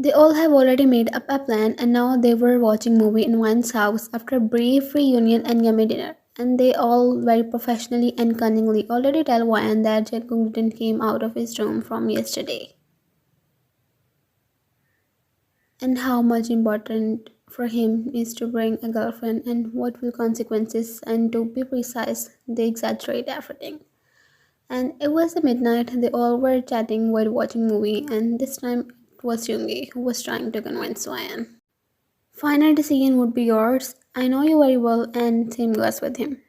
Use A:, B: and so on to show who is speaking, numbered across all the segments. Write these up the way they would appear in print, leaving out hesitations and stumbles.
A: They all have already made up a plan and now they were watching movie in one's house after a brief reunion and yummy dinner. And they all very professionally and cunningly already tell Ryan that Jungkook didn't came out of his room from yesterday. And how much important for him is to bring a girlfriend and what will consequences, and to be precise, they exaggerate everything. And it was the midnight, they all were chatting while watching movie, and this time it was Yoongi who was trying to convince Ryan. Final decision would be yours. I know you very well, and same goes with him.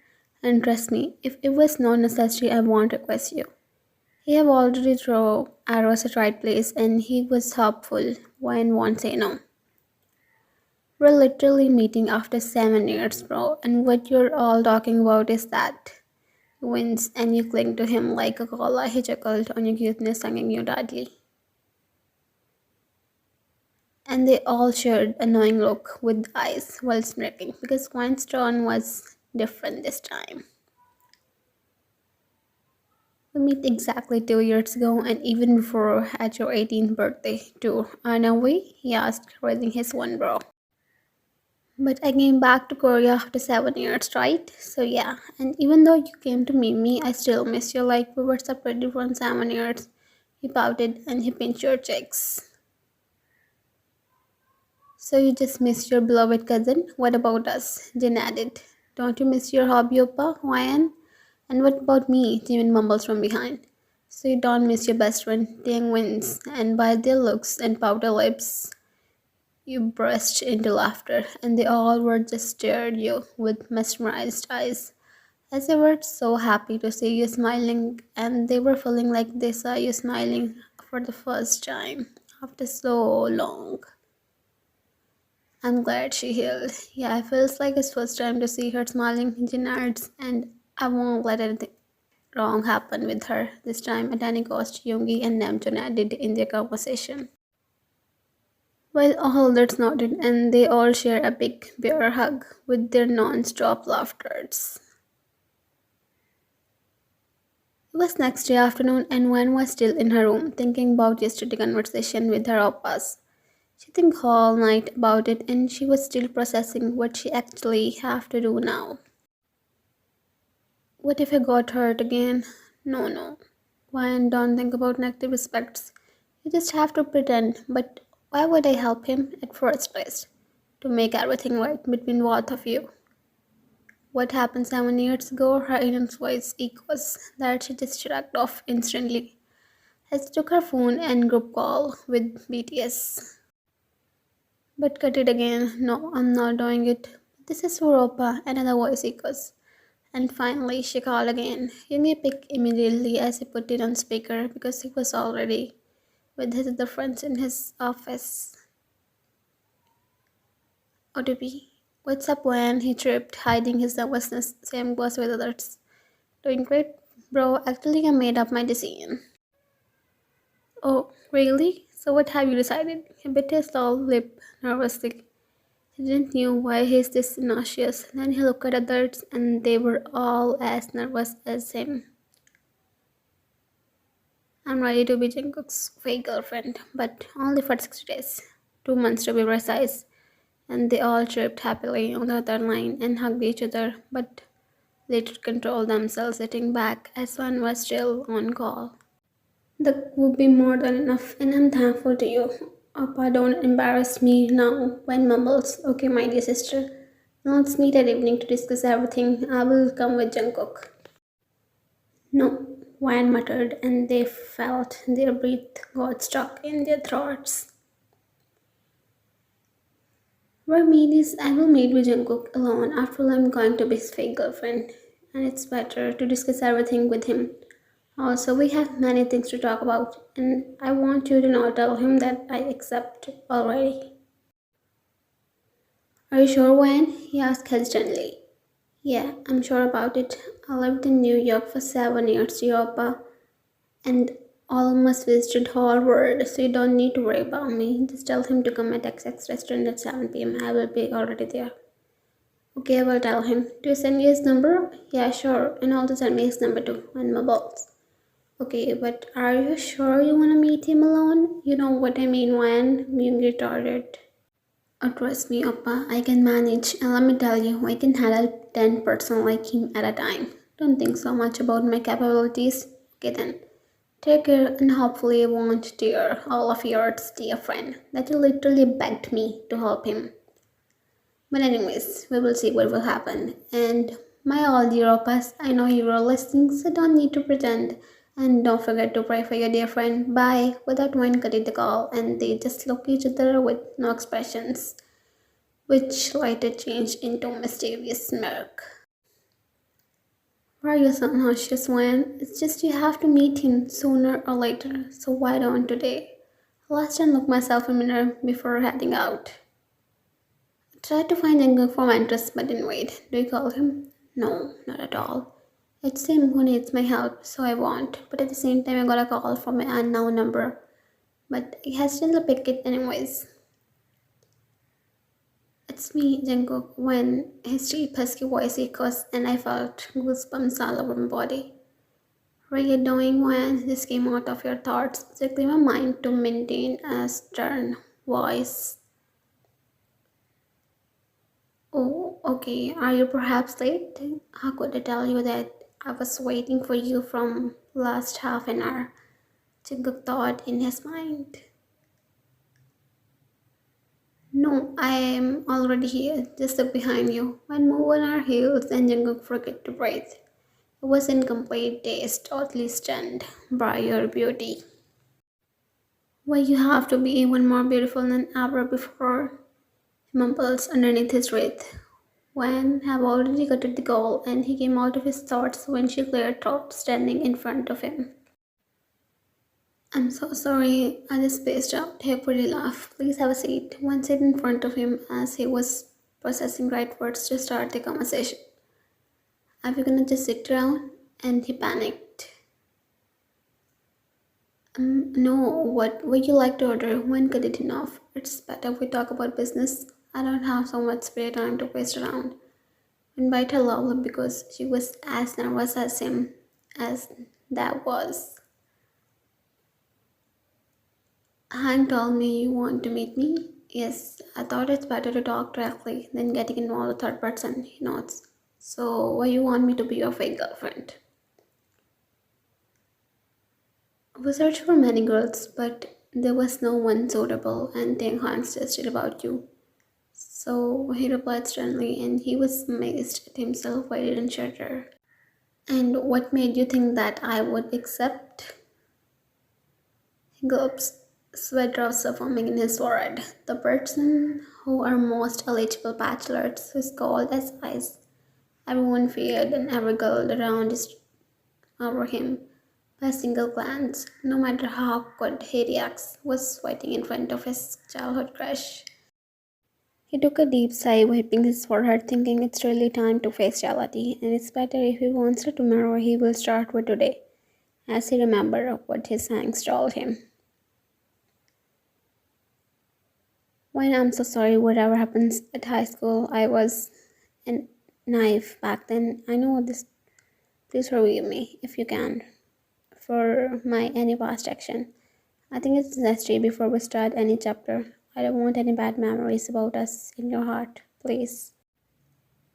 A: And trust me, if it was not necessary, I won't request you. He have already thrown arrows at right place, and he was hopeful. Ryan won't say no. We're literally meeting after 7 years, bro, and what you're all talking about is that. He wins, and you cling to him like a koala. He chuckled on your cuteness, hugging you tightly. And they all shared a knowing look with eyes while smirking because Quine's turn was different this time. We met exactly 2 years ago and even before at your 18th birthday too, aren't we? He asked, raising his one brow. But I came back to Korea after 7 years, right? So yeah, and even though you came to meet me, I still miss you like we were separated for 7 years. He pouted and he pinched your cheeks. So you just miss your beloved cousin? What about us? Jin added. Don't you miss your hobby oppa, Ryan? And what about me? Jimin mumbles from behind. So you don't miss your best friend? Tiang wins, and by their looks and pouter lips, you burst into laughter, and they all were just stared you with mesmerized eyes, as they were so happy to see you smiling, and they were feeling like they saw you smiling for the first time after so long. I'm glad she healed. Yeah, it feels like it's first time to see her smiling, Jin adds, and I won't let anything wrong happen with her this time at any cost, Yoongi and Namjoon added in their conversation. While all that's nodded and they all share a big bear hug with their non-stop laughters. It was next day afternoon and Wan was still in her room thinking about yesterday's conversation with her oppas. She think all night about it and she was still processing what she actually have to do now. What if I got hurt again? No, no. Why don't think about negative aspects. You just have to pretend. But why would I help him at first place? To make everything right between both of you. What happened 7 years ago? Her inner voice echoes that she just shrugged off instantly. Has took her phone and group call with BTS. But cut it again. No, I'm not doing it. This is Europa, another voice echoes. And finally, she called again. Yoongi picked immediately as he put it on speaker because he was already with his other friends in his office. OTP. What's up, when he tripped, hiding his nervousness. Same goes with others. Doing great, bro. Actually, I made up my decision. Oh, really? So what have you decided? He bit his tall lip nervously. He didn't know why he's this nauseous. Then he looked at others and they were all as nervous as him. I'm ready to be Jungkook's fake girlfriend, but only for 60 days. 2 months to be precise. And they all chirped happily on the other line and hugged each other, but later controlled themselves sitting back as one was still on call. That would be more than enough, and I'm thankful to you. Appa, don't embarrass me now, when mumbles. Okay, my dear sister. Now let's meet at evening to discuss everything. I will come with Jungkook. No, Wan muttered, and they felt their breath got stuck in their throats. What I mean is, I will meet with Jungkook alone. After all, I'm going to be his fake girlfriend, and it's better to discuss everything with him. Also, we have many things to talk about, and I want you to not tell him that I accept already. Are you sure, Wayne? He asked hesitantly. Yeah, I'm sure about it. I lived in New York for 7 years, Yopa, and almost visited whole world, so you don't need to worry about me. Just tell him to come at XX restaurant at 7 p.m. I will be already there. Okay, I will tell him. Do you send me his number? Yeah, sure. And also send me his number too, and my balls. Okay, but are you sure you want to meet him alone? You know what I mean when being retarded. Oh, trust me, Oppa, I can manage. And let me tell you, I can handle 10% like him at a time. Don't think so much about my capabilities. Okay then. Take care and hopefully I won't tear all of yours, dear friend, that you literally begged me to help him. But anyways, we will see what will happen. And my all dear Oppas, I know you are listening, so don't need to pretend. And don't forget to pray for your dear friend. Bye. Without one cutting the call, and they just look each other with no expressions, which later changed into a mysterious smirk. Why are you so nauseous, Wayne? It's just you have to meet him sooner or later, so why don't today? Last time look myself in the mirror before heading out. Tried to find Jungkook for my interest but didn't wait. Do you call him? No, not at all. It's him who needs my help, so I won't. But at the same time, I got a call from an unknown number. But he has still pick it anyways. It's me, Jungkook, when his deep husky voice echoes and I felt goosebumps all over my body. What are you doing when this came out of your thoughts? Exactly my mind to maintain a stern voice. Oh, okay. Are you perhaps late? How could I tell you that I was waiting for you from last half an hour? Jungkook thought in his mind. No, I am already here. Just look behind you. When move on our heels and Jungkook forget to breathe. It was in complete daze, totally stunned by your beauty. Why you have to be even more beautiful than ever before? He mumbles underneath his breath. When have already got to the goal and he came out of his thoughts when she cleared throat standing in front of him. I'm so sorry, I just spaced out. He pretty laugh. Please have a seat. One seat in front of him as he was processing right words to start the conversation. Are we gonna just sit down? And he panicked. No, what would you like to order? When could it enough? It's better if we talk about business. I don't have so much spare time to waste around. Invite her loudly because she was as nervous as him as that was. Hank told me you want to meet me. Yes, I thought it's better to talk directly than getting involved with third person. He nods. So, why you want me to be your fake girlfriend? We searched for many girls, but there was no one suitable, and think Hank suggested about you. So he replied sternly, and he was amazed at himself why he didn't shudder. And what made you think that I would accept? He gulps, sweat drops are forming in his forehead. The person who are most eligible bachelors is cold as ice. Everyone feared and every girl around is over him by a single glance. No matter how good he reacts, was sweating in front of his childhood crush. He took a deep sigh, wiping his forehead, thinking it's really time to face reality, and it's better if he wants her tomorrow, he will start with today, as he remembered what his angst told him. When I'm so sorry, whatever happens at high school, I was a naive back then. I know this. Please forgive me if you can for my any past action. I think it's necessary before we start any chapter. I don't want any bad memories about us in your heart, please.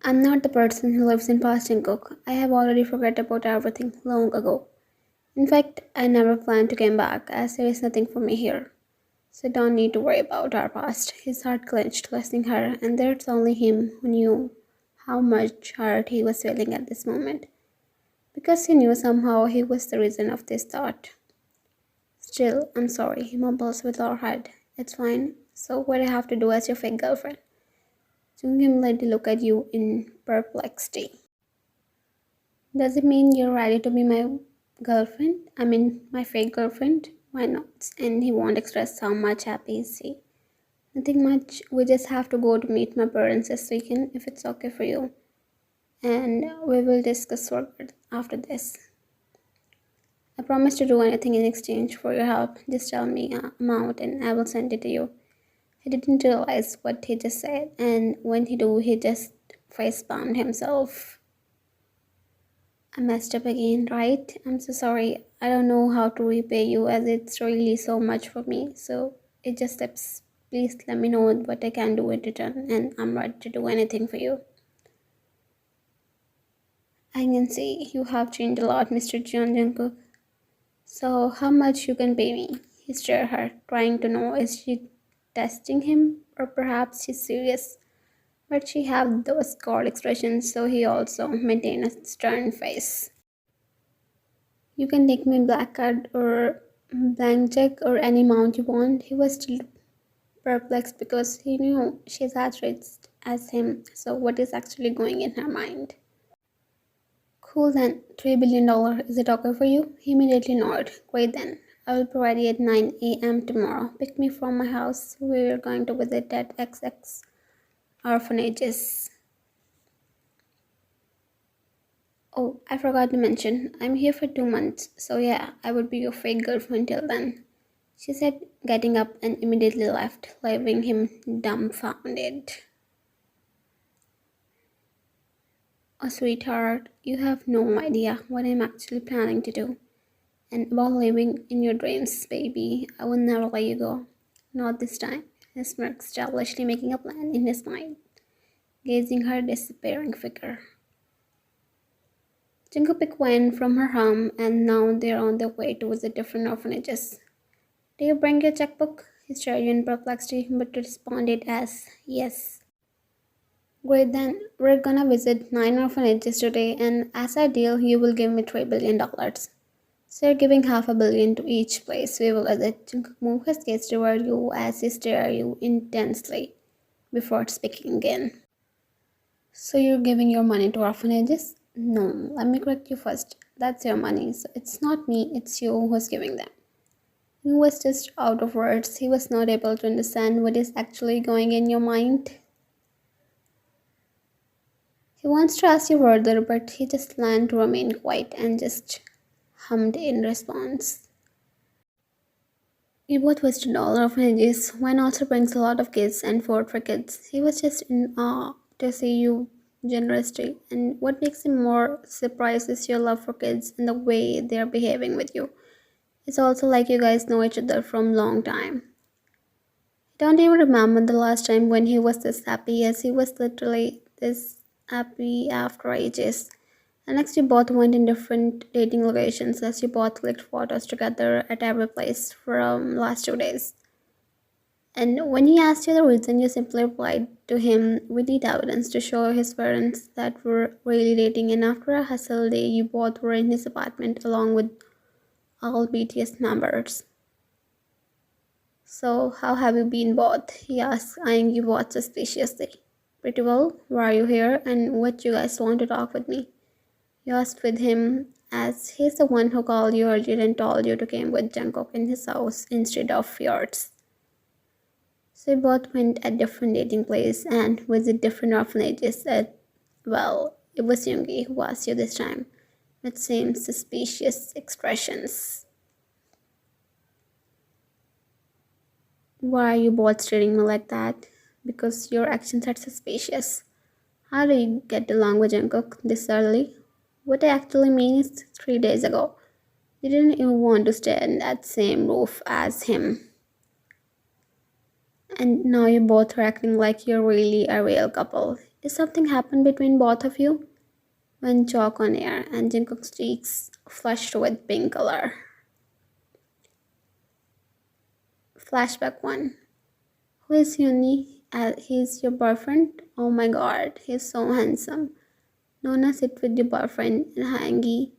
A: I'm not the person who lives in past and cook. I have already forgot about everything long ago. In fact, I never plan to come back as there is nothing for me here. So don't need to worry about our past. His heart clenched, listening her, and there's only him who knew how much hurt he was feeling at this moment. Because he knew somehow he was the reason of this thought. Still, I'm sorry, he mumbles with our head. It's fine. So what I have to do as your fake girlfriend? Jung him let look at you in perplexity. Does it mean you're ready to be my girlfriend? I mean, my fake girlfriend? Why not? And he won't express how much happy is he. Nothing much. We just have to go to meet my parents this weekend if it's okay for you. And we will discuss further after this. I promise to do anything in exchange for your help. Just tell me an amount and I will send it to you. He didn't realize what he just said, and when he do, he just face palmed himself. I messed up again, right? I'm so sorry. I don't know how to repay you as it's really so much for me. So it just slips. Please let me know what I can do in return, and I'm ready to do anything for you. I can see you have changed a lot, Mr. John Jungkook. So how much you can pay me? He stared at her, trying to know is she testing him or perhaps she's serious. But she had those cold expressions, so he also maintained a stern face. You can take me black card or blank check or any amount you want. He was still perplexed because he knew she's as rich as him. So what is actually going in her mind? Cool then, $3 billion. Is it okay for you? He immediately nodded. Great then. I will provide you at 9 a.m. tomorrow. Pick me from my house. We're going to visit that XX orphanages. Oh, I forgot to mention, I'm here for 2 months, so yeah, I would be your fake girlfriend till then, she said, getting up and immediately left, leaving him dumbfounded. Oh, sweetheart, you have no idea what I'm actually planning to do. And about living in your dreams, baby, I will never let you go. Not this time. He smirked, stylishly making a plan in his mind, gazing her disappearing figure. Jingle picked wine from her home, and now they're on their way to visit different orphanages. Do you bring your checkbook? He stared in perplexity, but responded as yes. Great then, we're gonna visit 9 orphanages today, and as a deal, you will give me $3 billion. So you're giving half a billion to each place we will visit. Jungkook moved his gaze toward you as he stared at you intensely before speaking again. So you're giving your money to orphanages? No, let me correct you first. That's your money, so it's not me, it's you who's giving them. He was just out of words. He was not able to understand what is actually going in your mind. He wants to ask you further, but he just learned to remain quiet and just hummed in response. You both wasted all orphanages. Wine also brings a lot of kids and food for kids. He was just in awe to see you generously, and what makes him more surprised is your love for kids and the way they're behaving with you. It's also like you guys know each other from long time. I don't even remember the last time when he was this happy. Yes, he was literally this happy after ages. And next, you both went in different dating locations as you both clicked photos together at every place from last 2 days. And when he asked you the reason, you simply replied to him, we need evidence to show his parents that we're really dating. And after a hustle day, you both were in his apartment along with all BTS members. So, how have you been both? He asked, eyeing you both suspiciously. Pretty well. Why are you here? And what you guys want to talk with me? You asked with him, as he's the one who called you earlier and told you to come with Jungkook in his house instead of yours. So you both went at different dating places and visit different orphanages at, well, it was Yoongi who asked you this time, with same suspicious expressions. Why are you both staring me like that? Because your actions are suspicious. How do you get along with Jungkook this early? What I actually mean is 3 days ago. You didn't even want to stay in that same roof as him. And now you both are acting like you're really a real couple. Is something happened between both of you? Went chalk on air and Jungkook's cheeks flushed with pink color. Flashback 1. Who is Yuni? He's your boyfriend? Oh my god, he's so handsome. Nona, sit with your boyfriend and Hangi.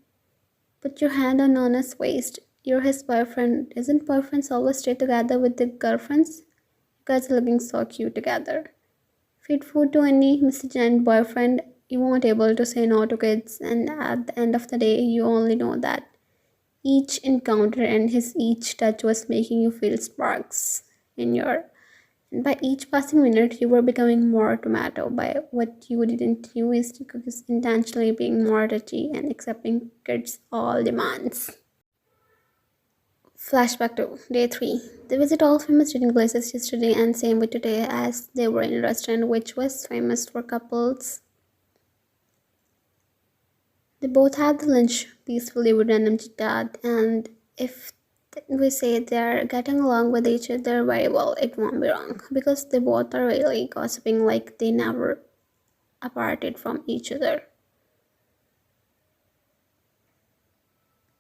A: Put your hand on Nona's waist. You're his boyfriend. Isn't boyfriends always stay together with their girlfriends? You guys are looking so cute together. Feed food to any misogynist boyfriend. You won't able to say no to kids, and at the end of the day, you only know that each encounter and his each touch was making you feel sparks in your. And by each passing minute, you were becoming more tomato. By what you didn't use to cook is intentionally being more touchy and accepting kids' all demands. Flashback to day 3. They visit all famous eating places yesterday and same with today as they were in a restaurant which was famous for couples. They both have the lunch peacefully with random chit chat, and if we say they're getting along with each other very well, it won't be wrong because they both are really gossiping like they never aparted from each other.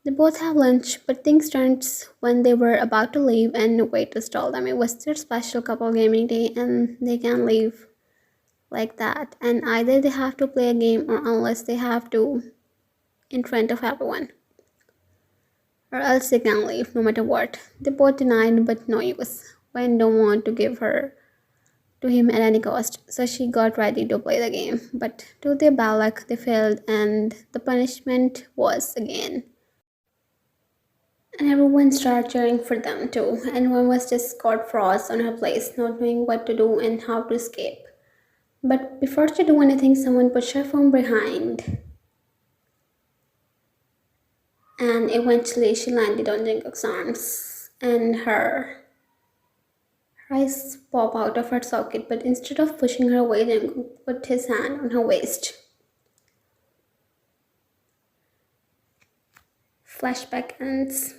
A: They both have lunch, but things turned when they were about to leave and the waitress told them it was their special couple gaming day and they can't leave like that. And either they have to play a game or unless they have to in front of everyone. Or else they can leave no matter what. They both denied, but no use. Wayne don't want to give her to him at any cost, so she got ready to play the game. But to their bad luck, they failed, and the punishment was again. And everyone started cheering for them too, and one was just caught froze on her place, not knowing what to do and how to escape. But before she do anything, someone pushed her from behind, and eventually she landed on Jungkook's arms, and her eyes pop out of her socket. But instead of pushing her away, Jungkook put his hand on her waist. Flashback ends.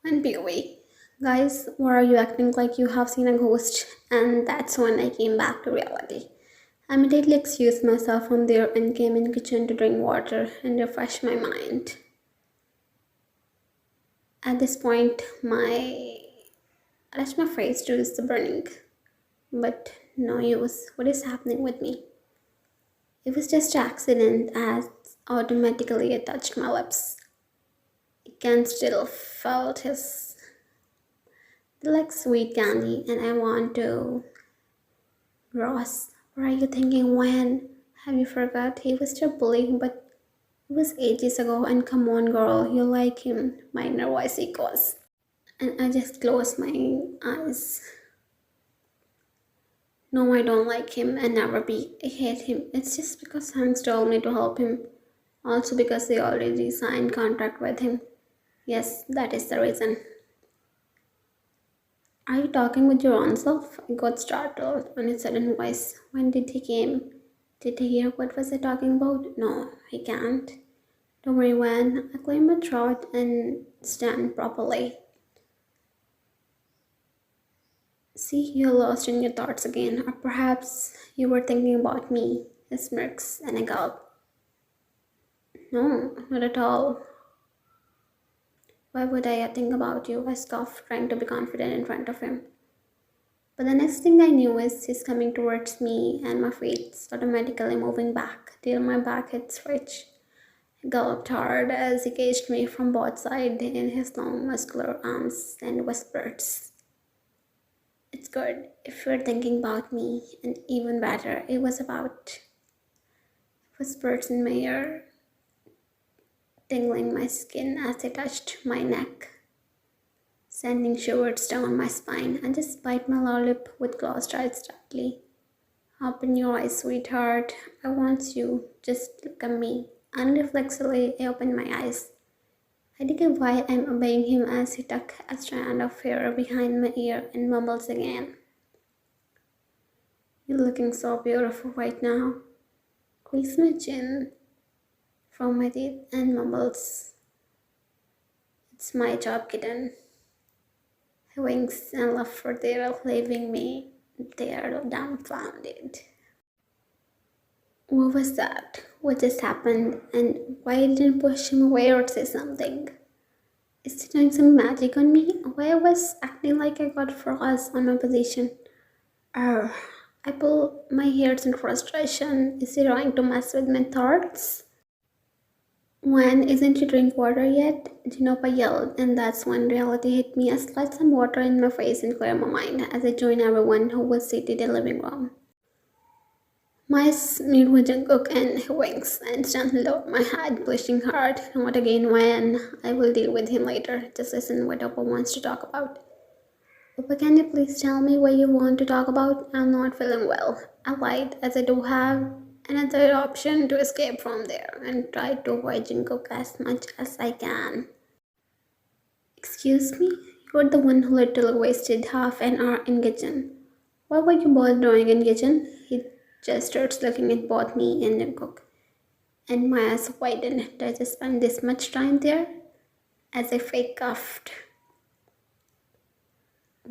A: And POV. Guys, why are you acting like you have seen a ghost? And that's when I came back to reality. I immediately excused myself from there and came in kitchen to drink water and refresh my mind. At this point, I touched my face to reduce the burning, but no use. What is happening with me? It was just an accident as automatically I touched my lips. I can still felt his like sweet candy and I want to. Ross, what are you thinking when? Have you forgot he was your bully, but it was ages ago and come on girl, you like him, my nervous echoes. And I just closed my eyes. No, I don't like him and never be. I hate him. It's just because Hanks told me to help him. Also because they already signed contract with him. Yes, that is the reason. Are you talking with your own self? I got startled on his sudden voice. When did he came? Did he hear what was I talking about? No, he can't. Don't worry, when I clear my throat and stand properly. See, you're lost in your thoughts again, or perhaps you were thinking about me. He smirks and I gulp. No, not at all. Why would I think about you? I scoffed, trying to be confident in front of him. But the next thing I knew is he's coming towards me and my feet's automatically moving back till my back hits Rich. He gulped hard as he caged me from both sides in his long muscular arms and whispers. It's good if you're thinking about me, and even better, it was about whispers in my ear, tingling my skin as they touched my neck, sending shivers down my spine. And just bite my lower lip with closed eyes tightly. Open your eyes, sweetheart. I want you. Just look at me. Unreflexively, I open my eyes. I dig at why I'm obeying him as he tucks a strand of hair behind my ear and mumbles again. You're looking so beautiful right now. Squeeze my chin from my teeth and mumbles. It's my job, kitten. He winks and laughs for their leaving me there dumbfounded. What was that? What just happened? And why didn't push him away or say something? Is he doing some magic on me? Why I was acting like I got froze on my position? Arr, I pull my hairs in frustration. Is he trying to mess with my thoughts? When isn't you drink water yet? Genopa yelled, and that's when reality hit me. I slid some water in my face and cleared my mind as I joined everyone who was seated in the living room. My meet with Jungkook and he winks and instantly lowered my head, blushing hard. Not again when I will deal with him later. Just listen what Oppa wants to talk about. Oppa, can you please tell me what you want to talk about? I'm not feeling well. I lied as I do have another option to escape from there and try to avoid Jungkook as much as I can. Excuse me? You're the one who literally wasted half an hour in kitchen. What were you both doing in kitchen? He just starts looking at both me and Jungkook. and my eyes widened. Did I just spend this much time there? As if I coughed.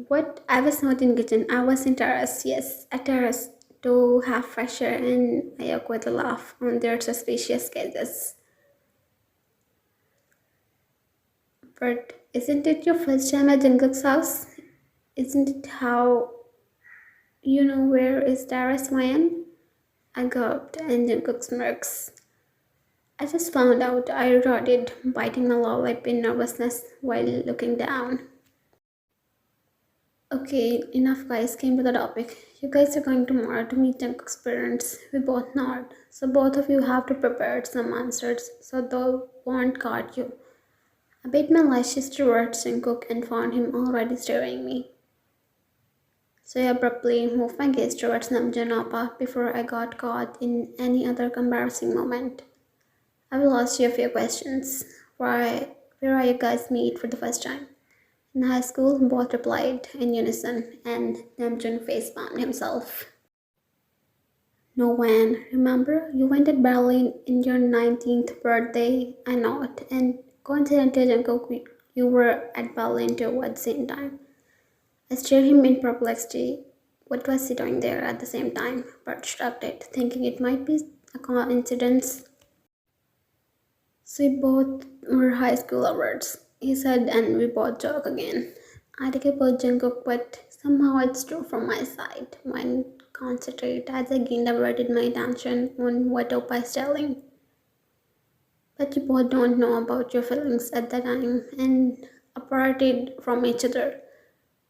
A: What? I was not in kitchen. I was in terrace. Yes, a terrace to have fresh air, and I awkwardly laugh on their suspicious gazes. But isn't it your first time at Jungkook's house? Isn't it how you know where is terrace, Mayan? I gulped, and Jungkook smirks. I just found out, I retorted, biting my lower lip in nervousness while looking down. Okay, enough guys, came to the topic. You guys are going tomorrow to meet Jungkook's parents. We both nod. So both of you have to prepare some answers so they won't caught you. I bit my lashes towards Jungkook and found him already staring me. So I abruptly moved my gaze towards Namjoon Appa before I got caught in any other embarrassing moment. I will ask you a few questions. Where are you guys meet for the first time? In high school, both replied in unison, and Namjoon facepalmed himself. No one. Remember, you went to Berlin in your 19th birthday? I nodded, and coincidentally, Jungkook, you were at Berlin too at the same time. I stared him in perplexity. What was he doing there at the same time? But shrugged it, thinking it might be a coincidence. So we both were high school lovers, he said, and we both joked again. I take about Jungkook, but somehow it's true from my side. When concentrate as again diverted my attention on what Oppa is telling. But you both don't know about your feelings at the time and separated from each other.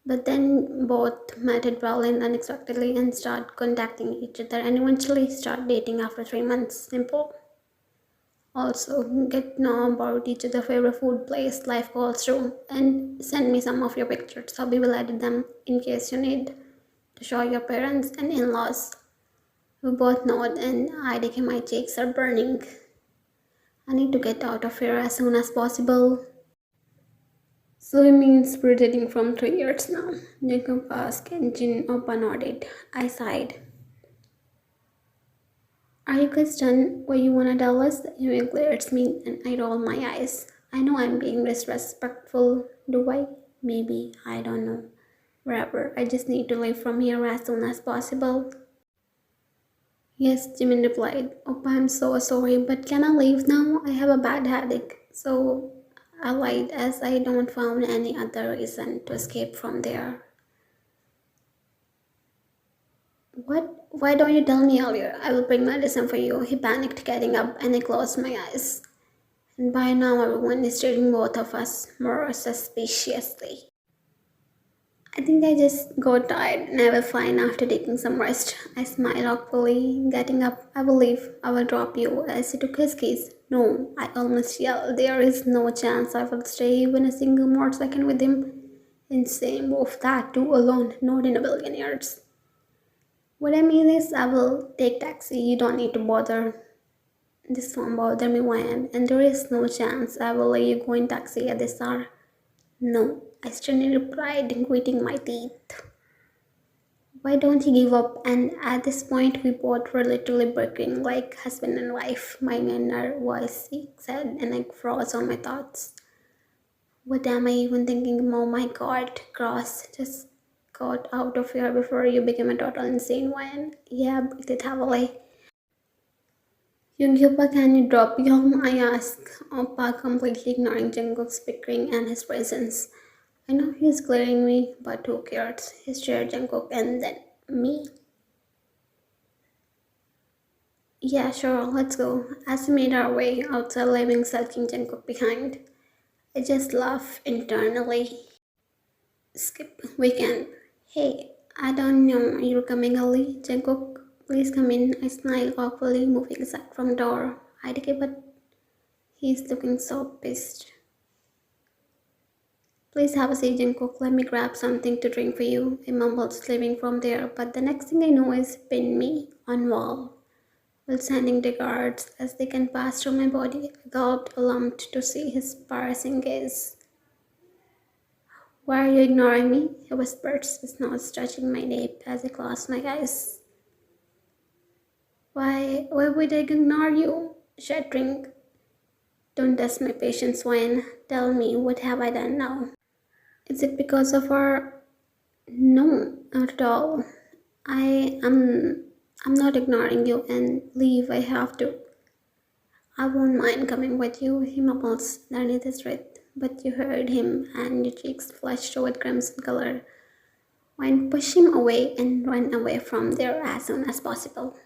A: But then both met at Berlin unexpectedly and start contacting each other and eventually start dating after 3 months. Simple. Also, get to know about each other favorite food place, life goals too, and send me some of your pictures so we will edit them in case you need to show your parents and in-laws. We both nod and I think my cheeks are burning. I need to get out of here as soon as possible. So it means we're dating from 3 years now. Jacob asked and Jin Oppa nodded. I sighed. Are you guys done what you wanna tell us? He glared at me and I roll my eyes. I know I'm being disrespectful, do I? Maybe, I don't know. Whatever, I just need to leave from here as soon as possible. Yes, Jimin replied. Oppa, I'm so sorry, but can I leave now? I have a bad headache. So I lied as I don't found any other reason to escape from there. What? Why don't you tell me earlier? I will bring medicine for you. He panicked, getting up, and I closed my eyes. And by now, everyone is treating both of us more suspiciously. I think I just got tired and I will fine after taking some rest. I smiled awkwardly, getting up. I will leave. I will drop you as he took his keys. No, I almost yelled. There is no chance I will stay even a single more second with him. Insane move, that too alone, not in a billion years. What I mean is, I will take taxi. You don't need to bother. This won't bother me when, and there is no chance I will let you go in taxi at this hour. No, I sternly replied, gritting my teeth. Why don't you give up? And at this point, we both were literally breaking like husband and wife. My inner voice said, and I froze on my thoughts. What am I even thinking? Oh my god, Cross, just got out of here before you became a total insane one. Yeah, breathe it heavily. Yoongyupa, can you drop me home? I asked, Oppa completely ignoring Jungkook's bickering and his presence. I know he's glaring me, but who cares? He stared Jungkook and then me. Yeah, sure, let's go. As we made our way outside, leaving sulking Jungkook behind, I just laughed internally. Skip, we can. Hey, I don't know you're coming early. Jungkook, please come in. I smiled awkwardly, moving aside from the door. I did it, but he's looking so pissed. Please have a seat, Jungkook. Let me grab something to drink for you. I mumbled, slipping from there, but the next thing I know is pin me on wall. While sending the guards as they can pass through my body, I gulped, alarmed to see his piercing gaze. Why are you ignoring me? He whispered, his nose touching my nape as I closed my eyes. Why would I ignore you? shattering. Don't test my patience, Wayne. Tell me, what have I done now? Is it because of our... No, not at all. I am... I'm not ignoring you and leave. I have to. I won't mind coming with you, he mumbles underneath his breath. But you heard him, and your cheeks flushed with crimson color. Wayne push him away and run away from there as soon as possible.